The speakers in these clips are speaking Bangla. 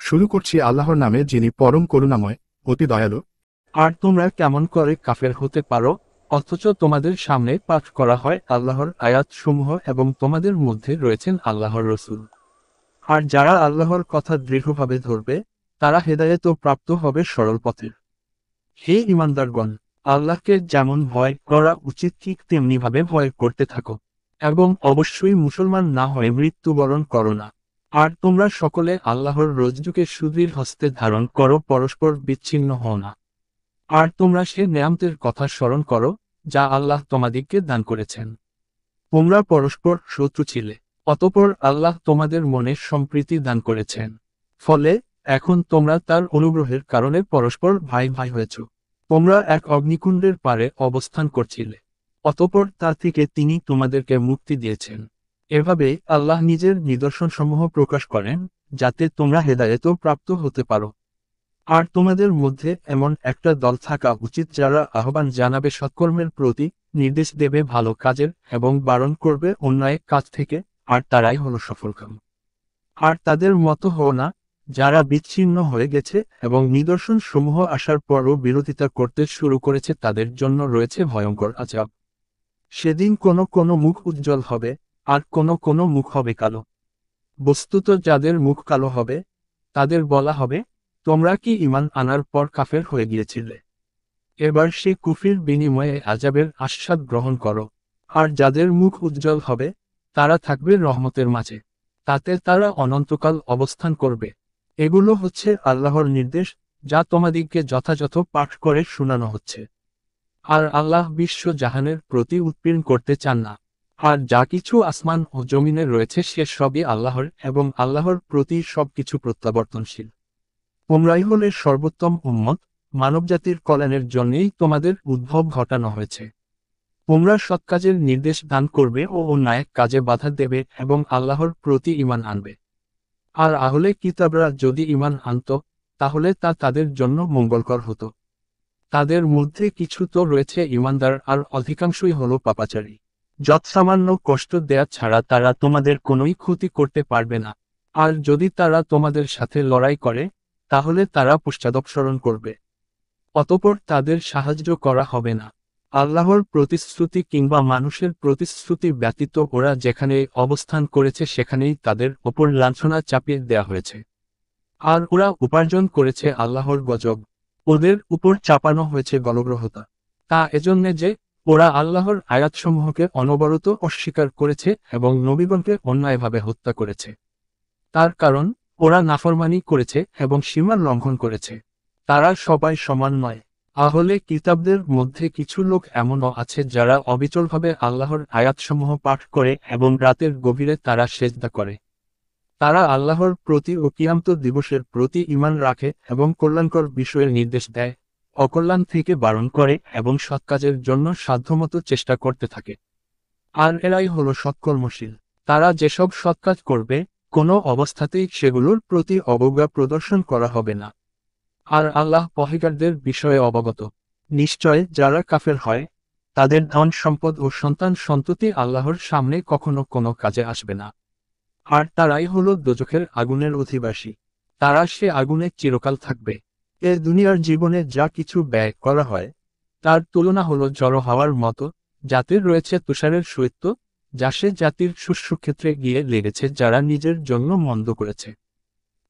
শুরু করছি আল্লাহর নামে, যিনি পরম করুণাময়, অতি দয়ালু। আর তোমরা কেমন করে কাফের হতে পারো, অথচ তোমাদের সামনে পাঠ করা হয় আল্লাহর আয়াতসমূহ এবং তোমাদের মধ্যে রয়েছেন আল্লাহর রসূল। আর যারা আল্লাহর কথা দৃঢ়ভাবে ধরবে, তারা হেদায়েত প্রাপ্ত হবে সরল পথের। হে ইমানদারগণ, আল্লাহকে যেমন ভয় করা উচিত ঠিক তেমনিভাবে ভয় করতে থাকো, এবং অবশ্যই মুসলমান না হয়ে মৃত্যুবরণ করো না। আর তোমরা সকলে আল্লাহর রজ্জুকে সুদৃঢ় হস্তে ধারণ করো, পরস্পর বিচ্ছিন্ন হও না। আর তোমরা সে নেয়ামতের কথা স্মরণ করো, যা আল্লাহ তোমাদিগকে দান করেছেন। তোমরা পরস্পর শত্রু ছিলে, অতঃপর আল্লাহ তোমাদের মনে সম্প্রীতি দান করেছেন। ফলে এখন তোমরা তার অনুগ্রহের কারণে পরস্পর ভাই ভাই হয়েছ। তোমরা এক অগ্নিকুণ্ডের পারে অবস্থান করছিলে, অতঃপর তা থেকে তিনি তোমাদেরকে মুক্তি দিয়েছেন। এভাবে আল্লাহ নিজের নিদর্শনসমূহ প্রকাশ করেন, যাতে তোমরা হেদায়েত প্রাপ্ত হতে পারো। আর তোমাদের মধ্যে এমন একটা দল থাকা উচিত যারা আহ্বান জানাবে সৎকর্মের প্রতি, নির্দেশ দেবে ভালো কাজের এবং বারণ করবে অন্যায় কাজ থেকে, আর তারাই হলো সফলকাম। আর তাদের মতো হও না, যারা বিচ্ছিন্ন হয়ে গেছে এবং নিদর্শন সমূহ আসার পরও বিরোধিতা করতে শুরু করেছে, তাদের জন্য রয়েছে ভয়ঙ্কর আযাব। সেদিন কোনো কোনো মুখ উজ্জ্বল হবে, আর কোনো কোনো মুখ হবে কালো। বস্তুত যাদের মুখ কালো হবে, তাদের বলা হবে, তোমরা কি ঈমান আনার পর কাফের হয়ে গিয়েছিলে? এবার সে কুফরির বিনিময়ে আযাবের আস্বাদ গ্রহণ করো। আর যাদের মুখ উজ্জ্বল হবে, তারা থাকবে রহমতের মাঝে, তাতে তারা অনন্তকাল অবস্থান করবে। এগুলো হচ্ছে আল্লাহর নির্দেশ, যা তোমাদিগকে যথাযথ পাঠ করে শোনানো হচ্ছে। আর আল্লাহ বিশ্ব জাহানের প্রতি উৎপীড়ন করতে চান না। আর যা কিছু আসমান ও জমিনে রয়েছে সে সবই আল্লাহর, এবং আল্লাহর প্রতি সবকিছু প্রত্যাবর্তনশীল। তোমরাই হলে সর্বোত্তম উম্মত, মানবজাতির কল্যাণের জন্যই তোমাদের উদ্ভব ঘটানো হয়েছে। তোমরা সৎ কাজের নির্দেশ দান করবে ও অন্যায় কাজে বাধা দেবে এবং আল্লাহর প্রতি ঈমান আনবে। আর আহলে কিতাবরা যদি ঈমান আনত, তাহলে তা তাদের জন্য মঙ্গলকর হতো। তাদের মধ্যে কিছু তো রয়েছে ঈমানদার, আর অধিকাংশই হলো পাপাচারী। যৎসামান্য কষ্ট দেয়া ছাড়া তারা তোমাদের কোনোই ক্ষতি করতে পারবে না। আর যদি তারা তোমাদের সাথে লড়াই করে, তাহলে তারা পশ্চাদপসরণ করবে। অতঃপর তাদের সাহায্য করা হবে না। আল্লাহর প্রতিশ্রুতি কিংবা মানুষের প্রতিশ্রুতি ব্যতীত ওরা যেখানে অবস্থান করেছে সেখানেই তাদের ওপর লাঞ্ছনা চাপিয়ে দেয়া হয়েছে। আর ওরা উপার্জন করেছে আল্লাহর গজব, ওদের উপর চাপানো হয়েছে গলগ্রহতা। তা এজন্যে যে ওরা আল্লাহর আয়াতসমূহকে অনবরত অস্বীকার করেছে এবং নবীগণকে অন্যায়ভাবে হত্যা করেছে। তার কারণ, ওরা নাফরমানি করেছে এবং সীমা লঙ্ঘন করেছে। তারা সবাই সমান নয়। আহলে কিতাবদের মধ্যে কিছু লোক এমনও আছে যারা অবিচলভাবে আল্লাহর আয়াতসমূহ পাঠ করে এবং রাতের গভীরে তারা সেজদা করে। তারা আল্লাহর প্রতি ও কিয়ামত দিবসের প্রতি ঈমান রাখে এবং কল্যাণকর বিষয়ের নির্দেশ দেয়, অকল্যাণ থেকে বারণ করে এবং সৎকাজের জন্য সাধ্যমতো চেষ্টা করতে থাকে। আর এরাই হলো সৎকর্মশীল। তারা যেসব সৎকাজ করবে, কোনো অবস্থাতেই সেগুলোর প্রতি অবজ্ঞা প্রদর্শন করা হবে না। আর আল্লাহ পহেগারদের বিষয়ে অবগত। নিশ্চয় যারা কাফের হয়, তাদের ধন সম্পদ ও সন্তান সন্ততি আল্লাহর সামনে কখনো কোনো কাজে আসবে না। আর তারাই হলো দোজখের আগুনের অধিবাসী। তারা সে আগুনে চিরকাল থাকবে। এ দুনিয়ার জীবনে যা কিছু ব্যয় করা হয়, তার তুলনা হলো জড়ো হাওয়ার মতো, যাতে রয়েছে তুষারের শৈত্য, যা সে জাতির শস্যক্ষেত্রে গিয়ে লেগেছে যারা নিজের জন্য মন্দ করেছে।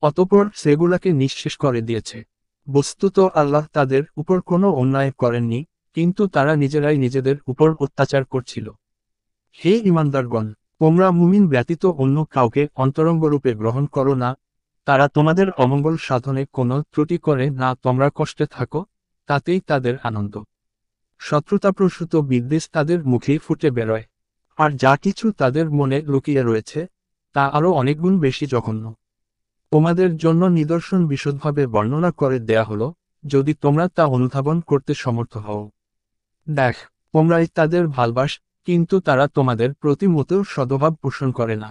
অতঃপর সেগুলাকে নিঃশেষ করে দিয়েছে। বস্তুত আল্লাহ তাদের উপর কোনো অন্যায় করেননি, কিন্তু তারা নিজেরাই নিজেদের উপর অত্যাচার করছিল। হে ঈমানদারগণ, তোমরা মুমিন ব্যতীত অন্য কাউকে অন্তরঙ্গরূপে গ্রহণ করো না। তারা তোমাদের অমঙ্গল সাধনে কোনো ত্রুটি করে না, তোমরা কষ্টে থাকো, তাতেই তাদের আনন্দ। শত্রুতাপ্রসূত বিদ্বেষ তাদের মুখেই ফুটে বেরোয়। আর যা কিছু তাদের মনে লুকিয়ে রয়েছে, তা আরও অনেকগুণ বেশি জঘন্য। তোমাদের জন্য নিদর্শন বিশদভাবে বর্ণনা করে দেয়া হলো, যদি তোমরা তা অনুধাবন করতে সমর্থ হও। দেখ, তোমরাই তাদের ভালবাস, কিন্তু তারা তোমাদের প্রতি মোটেও সদ্ভাব পোষণ করে না।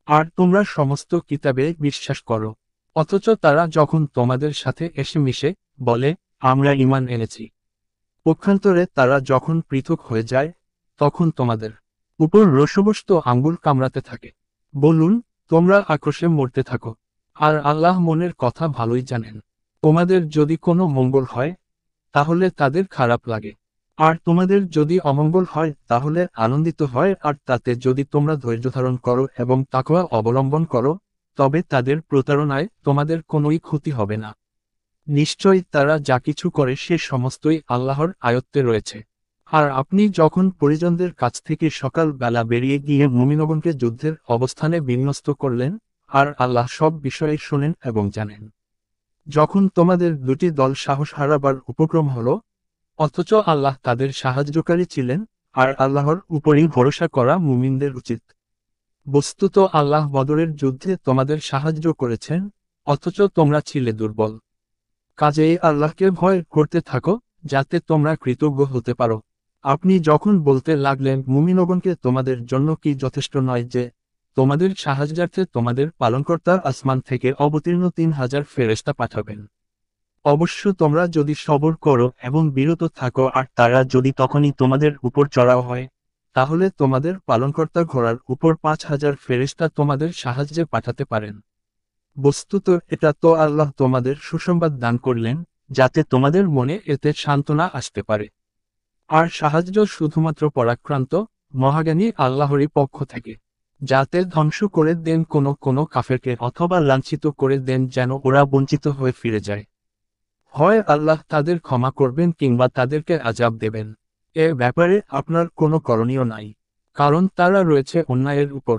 আর তোমরা সমস্ত কিতাবে বিশ্বাস করো, অথচ তারা যখন তোমাদের সাথে এসে মিশে, বলে, আমরা ঈমান এনেছি। পক্ষান্তরে তারা যখন পৃথক হয়ে যায়, তখন তোমাদের উপর রোষবশত আঙ্গুল কামড়াতে থাকে। বলুন, তোমরা আক্রোশে মরতে থাকো। আর আল্লাহ মনের কথা ভালোই জানেন। তোমাদের যদি কোনো মঙ্গল হয় তাহলে তাদের খারাপ লাগে, আর তোমাদের যদি অমঙ্গল হয় তাহলে আনন্দিত হয়, আর তাতে যদি তোমরা ধৈর্য ধারণ করো এবং তাকওয়া অবলম্বন করো তবে তাদের প্রতারণায় তোমাদের কোনোই ক্ষতি হবে না। নিশ্চয়ই তারা যা কিছু করে সে সমস্তই আল্লাহর আয়ত্তে রয়েছে। আর আপনি যখন পরিজনদের কাছ থেকে সকাল বেলা বেরিয়ে গিয়ে মুমিনগণকে যুদ্ধের অবস্থানে বিন্যস্ত করলেন, আর আল্লাহ সব বিষয়ে শোনেন এবং জানেন। যখন তোমাদের দুটি দল সাহস হারাবার উপক্রম হলো, অথচ আল্লাহ তাদের সাহায্যকারী ছিলেন, আর আল্লাহর উপরই ভরসা করা মুমিনদের উচিত। বস্তুত আল্লাহ বদরের যুদ্ধে তোমাদের সাহায্য করেছেন, অথচ তোমরা ছিলে দুর্বল। কাজেই আল্লাহকে ভয় করতে থাকো, যাতে তোমরা কৃতজ্ঞ হতে পারো। আপনি যখন বলতে লাগলেন মুমিনগণকে, তোমাদের জন্য কি যথেষ্ট নয় যে তোমাদের সাহায্যার্থে তোমাদের পালনকর্তা আসমান থেকে অবতীর্ণ 3000 ফেরেশতা পাঠাবেন? অবশ্য তোমরা যদি সবর করো এবং বিরত থাকো আর তারা যদি তখনই তোমাদের উপর চড়াও হয়, তাহলে তোমাদের পালনকর্তা ঘোড়ার উপর 5000 ফেরেশতা তোমাদের সাহায্যে পাঠাতে পারেন। বস্তুত এটা তো আল্লাহ তোমাদের সুসংবাদ দান করলেন, যাতে তোমাদের মনে এতে সান্ত্বনা আসতে পারে। আর সাহায্য শুধুমাত্র পরাক্রান্ত মহাজ্ঞানী আল্লাহরই পক্ষ থেকে, যাতে ধ্বংস করে দেন কোনো কাফেরকে অথবা লাঞ্ছিত করে দেন যেন ওরা বঞ্চিত হয়ে ফিরে যায়। হয় আল্লাহ তাদের ক্ষমা করবেন কিংবা তাদেরকে আযাব দেবেন। এ ব্যাপারে আপনার কোনো করণীয় নাই, কারণ তারা রয়েছে অন্যায়ের উপর।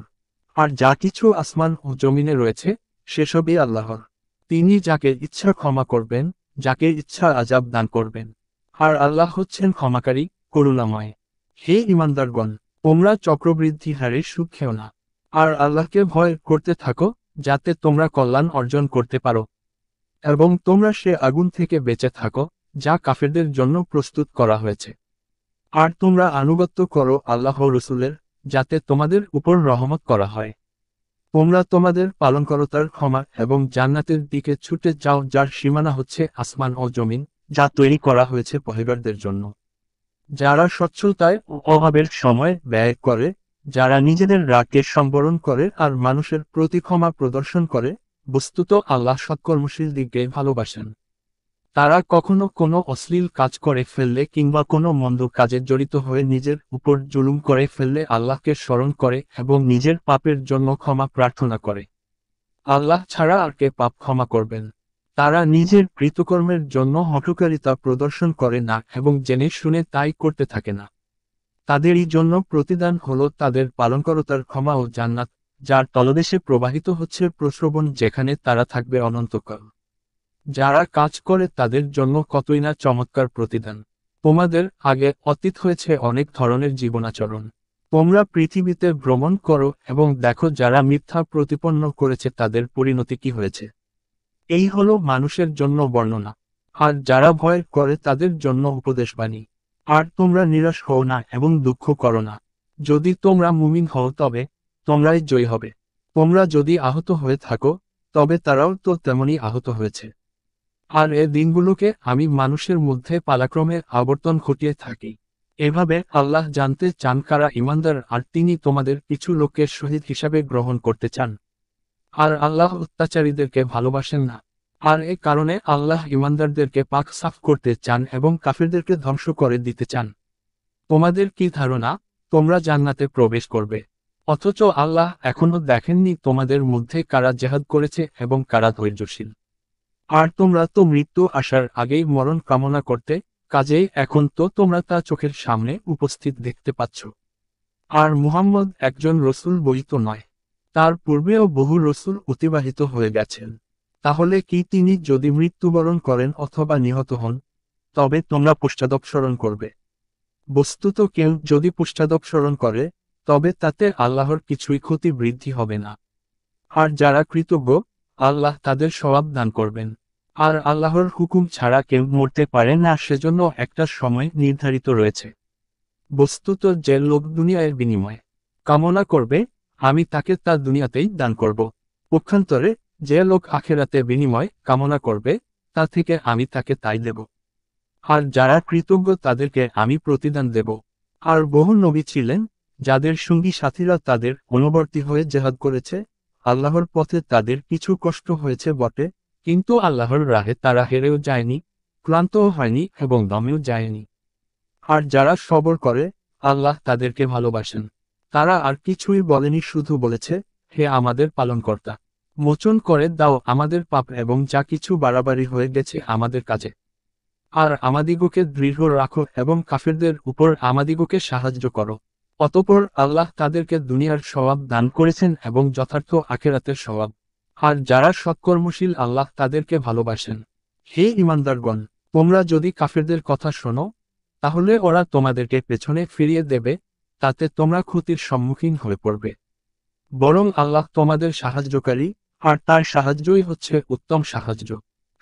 আর যা কিছু আসমান ও জমিনে রয়েছে সেসবই আল্লাহর। তিনি যাকে ইচ্ছা ক্ষমা করবেন, যাকে ইচ্ছা আযাব দান করবেন। আর আল্লাহ হচ্ছেন ক্ষমাকারী, করুণাময়। হে ঈমানদারগণ, তোমরা চক্রবৃদ্ধি হারে সুদ খেও না, আর আল্লাহকে ভয় করতে থাকো, যাতে তোমরা কল্যাণ অর্জন করতে পারো। এবং তোমরা সে আগুন থেকে বেঁচে থাকো যা কাফেরদের জন্য প্রস্তুত করা হয়েছে। আর তোমরা আনুগত্য করো আল্লাহ রসুলের, যাতে তোমাদের উপর রহমত করা হয়। তোমরা তোমাদের পালনকর্তার ক্ষমা এবং জান্নাতের দিকে ছুটে যাও, যার সীমানা হচ্ছে আসমান ও জমিন, যা তৈরি করা হয়েছে পহেগারদের জন্য। যারা সচ্ছলতায় ও অভাবের সময় ব্যয় করে, যারা নিজেদের রাগকে সম্বরণ করে আর মানুষের প্রতি ক্ষমা প্রদর্শন করে, বস্তুত আল্লাহ সৎকর্মশীল দিককে ভালোবাসেন। তারা কখনো কোনো অশ্লীল কাজ করে ফেললে কিংবা কোনো মন্দ কাজে জড়িত হয়ে নিজের উপর জুলুম করে ফেললে আল্লাহকে স্মরণ করে এবং নিজের পাপের জন্য ক্ষমা প্রার্থনা করে। আল্লাহ ছাড়া আর কে পাপ ক্ষমা করবেন? তারা নিজের কৃতকর্মের জন্য হঠকারিতা প্রদর্শন করে না এবং জেনে শুনে তাই করতে থাকে না। তাদেরই জন্য প্রতিদান হলো তাদের পালনকর্তার ক্ষমা ও জান্নাত, যার তলদেশে প্রবাহিত হচ্ছে প্রস্রবণ, যেখানে তারা থাকবে অনন্তকাল। যারা কাজ করে তাদের জন্য কতই না চমৎকার প্রতিদান। তোমাদের আগে অতীত হয়েছে অনেক ধরনের জীবনাচরণ। তোমরা পৃথিবীতে ভ্রমণ করো এবং দেখো যারা মিথ্যা প্রতিপন্ন করেছে তাদের পরিণতি কি হয়েছে। এই হলো মানুষের জন্য বর্ণনা, আর যারা ভয় করে তাদের জন্য উপদেশবাণী। আর তোমরা নিরাশ হও না এবং দুঃখ করো না। যদি তোমরা মুমিন হও তবে তোমরাই জয়ী হবে। তোমরা যদি আহত হয়ে থাকো তবে তারাও তো তেমনই আহত হয়েছে। আর এ দিনগুলোকে আমি মানুষের মধ্যে পালাক্রমে আবর্তন ঘটিয়ে থাকি। এভাবে আল্লাহ জানতে চান কারা ঈমানদার, আর তিনি তোমাদের কিছু লোকের শহীদ হিসাবে গ্রহণ করতে চান। আর আল্লাহ অত্যাচারীদেরকে ভালোবাসেন না। আর এ কারণে আল্লাহ ঈমানদারদেরকে পাক সাফ করতে চান এবং কাফিরদেরকে ধ্বংস করে দিতে চান। তোমাদের কি ধারণা তোমরা জান্নাতে প্রবেশ করবে, অথচ আল্লাহ এখনো দেখেননি তোমাদের মধ্যে কারা জেহাদ করেছে এবং কারা ধৈর্যশীল? আর তোমরা তো মৃত্যু আসার আগেই মরণ কামনা করতে, কাজেই এখন তো তোমরা তা চোখের সামনে উপস্থিত দেখতে পাচ্ছ। আর মুহাম্মদ একজন রসুল বই তো নয়, তার পূর্বেও বহু রসুল অতিবাহিত হয়ে গেছেন। তাহলে কি তিনি যদি মৃত্যুবরণ করেন অথবা নিহত হন, তবে তোমরা পশ্চাদপসরণ করবে? বস্তুত কেউ যদি পশ্চাদপসরণ করে তবে তাতে আল্লাহর কিছুই ক্ষতি বৃদ্ধি হবে না। আর যারা কৃতজ্ঞ, আল্লাহ তাদের সওয়াব দান করবেন। আর আল্লাহর হুকুম ছাড়া কেউ মরতে পারে না, সেজন্য একটা সময় নির্ধারিত রয়েছে। বস্তুত যে লোক দুনিয়ার বিনিময়ে কামনা করবে, আমি তাকে তা দুনিয়াতেই দান করব। পক্ষান্তরে যে লোক আখেরাতে বিনিময় কামনা করবে, তা থেকে আমি তাকে তাই দেব। আর যারা কৃতজ্ঞ তাদেরকে আমি প্রতিদান দেব। আর বহু নবী ছিলেন যাদের সঙ্গী সাথীরা তাদের অনুবর্তী হয়ে জেহাদ করেছে, আল্লাহর পথে তাদের কিছু কষ্ট হয়েছে বটে, কিন্তু আল্লাহর রাহে তারা হেরেও যায়নি, ক্লান্তও হয়নি এবং দমেও যায়নি। আর যারা সবর করে, আল্লাহ তাদেরকে ভালোবাসেন। তারা আর কিছুই বলেনি, শুধু বলেছে, হে আমাদের পালনকর্তা, মোচন করে দাও আমাদের পাপ এবং যা কিছু বাড়াবাড়ি হয়ে গেছে আমাদের কাজে। আর আমাদিগকে দৃঢ় রাখো এবং কাফেরদের উপর আমাদিগকে সাহায্য করো। অতঃপর আল্লাহ তাদেরকে দুনিয়ার সওয়াব দান করেছেন এবং যথার্থ আখিরাতের সওয়াব। আর যারা সৎকর্মশীল আল্লাহ তাদেরকে ভালোবাসেন। হে ঈমানদারগণ, তোমরা যদি কাফেরদের কথা শোনো, তাহলে ওরা তোমাদেরকে পেছনে ফিরিয়ে দেবে, তাতে তোমরা ক্ষতির সম্মুখীন হয়ে পড়বে। বরং আল্লাহ তোমাদের সাহায্যকারী, আর তার সাহায্যই হচ্ছে উত্তম সাহায্য।